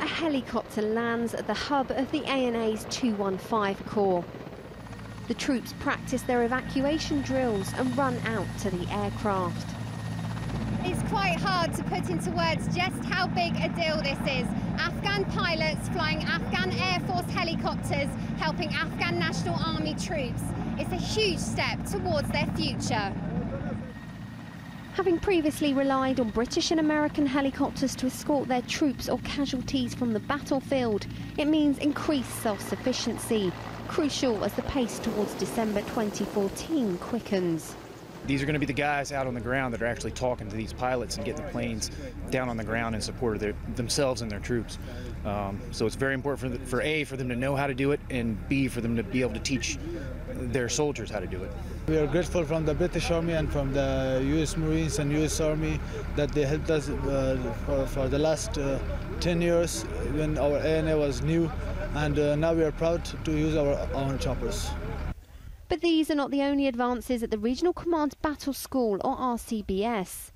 helicopter lands at the hub of the ANA's 215 Corps. The troops practice their evacuation drills and run out to the aircraft. It's quite hard to put into words just how big a deal this is. Afghan pilots flying Afghan Air Force helicopters, helping Afghan National Army troops. It's a huge step towards their future. Having previously relied on British and American helicopters to escort their troops or casualties from the battlefield, it means increased self-sufficiency, crucial as the pace towards December 2014 quickens. These are going to be the guys out on the ground that are actually talking to these pilots and getting the planes down on the ground in support of themselves and their troops. So it's very important for A, for them to know how to do it, and B, for them to be able to teach their soldiers how to do it. We are grateful from the British Army and from the US Marines and US Army that they helped us for the last 10 years when our ANA was new, and now we are proud to use our own choppers. But these are not the only advances at the Regional Command Battle School, or RCBS.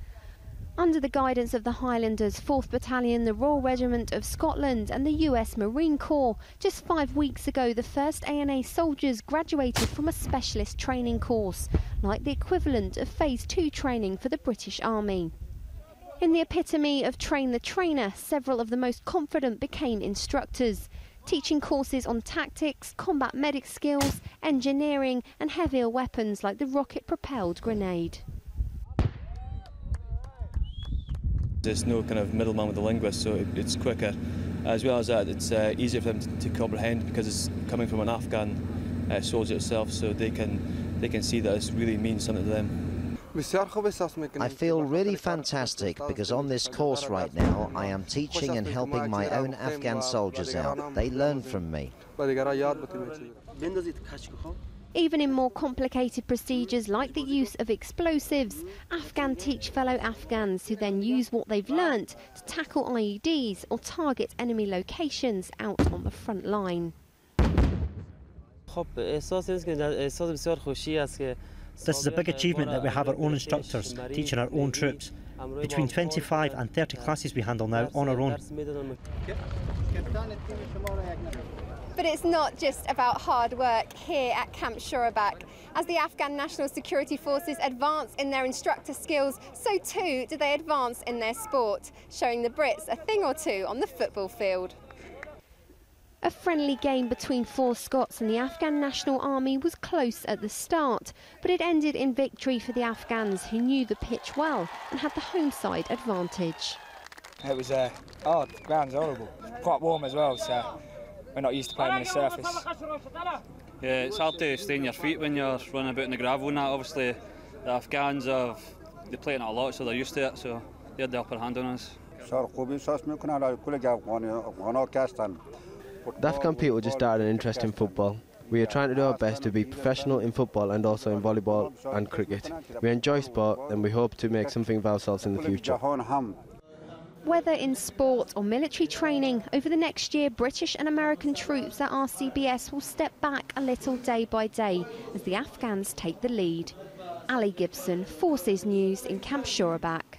Under the guidance of the Highlanders 4th Battalion, the Royal Regiment of Scotland and the US Marine Corps, just 5 weeks ago the first ANA soldiers graduated from a specialist training course, like the equivalent of Phase 2 training for the British Army. In the epitome of train the trainer, several of the most confident became instructors, teaching courses on tactics, combat medic skills, engineering and heavier weapons like the rocket-propelled grenade. There's no kind of middleman with the linguist, so it's quicker. As well as that, it's easier for them to comprehend because it's coming from an Afghan soldier itself, so they can see that it really means something to them. I feel really fantastic because on this course right now I am teaching and helping my own Afghan soldiers out. They learn from me. Even in more complicated procedures like the use of explosives, Afghan teach fellow Afghans who then use what they've learnt to tackle IEDs or target enemy locations out on the front line. This is a big achievement that we have our own instructors teaching our own troops. Between 25 and 30 classes we handle now on our own. But it's not just about hard work here at Camp Shorabak. As the Afghan National Security Forces advance in their instructor skills, so too do they advance in their sport, showing the Brits a thing or two on the football field. A friendly game between 4 Scots and the Afghan National Army was close at the start, but it ended in victory for the Afghans, who knew the pitch well and had the home side advantage. It was the ground's horrible. Quite warm as well, so we're not used to playing on the surface. Yeah, it's hard to stay on your feet when you're running about in the gravel and that. Obviously, the Afghans they play it a lot, so they're used to it, so they had the upper hand on us. The Afghan people just started an interest in football. We are trying to do our best to be professional in football and also in volleyball and cricket. We enjoy sport and we hope to make something of ourselves in the future. Whether in sport or military training, over the next year British and American troops at RCBS will step back a little day by day as the Afghans take the lead. Ali Gibson, Forces News in Camp Shorabak.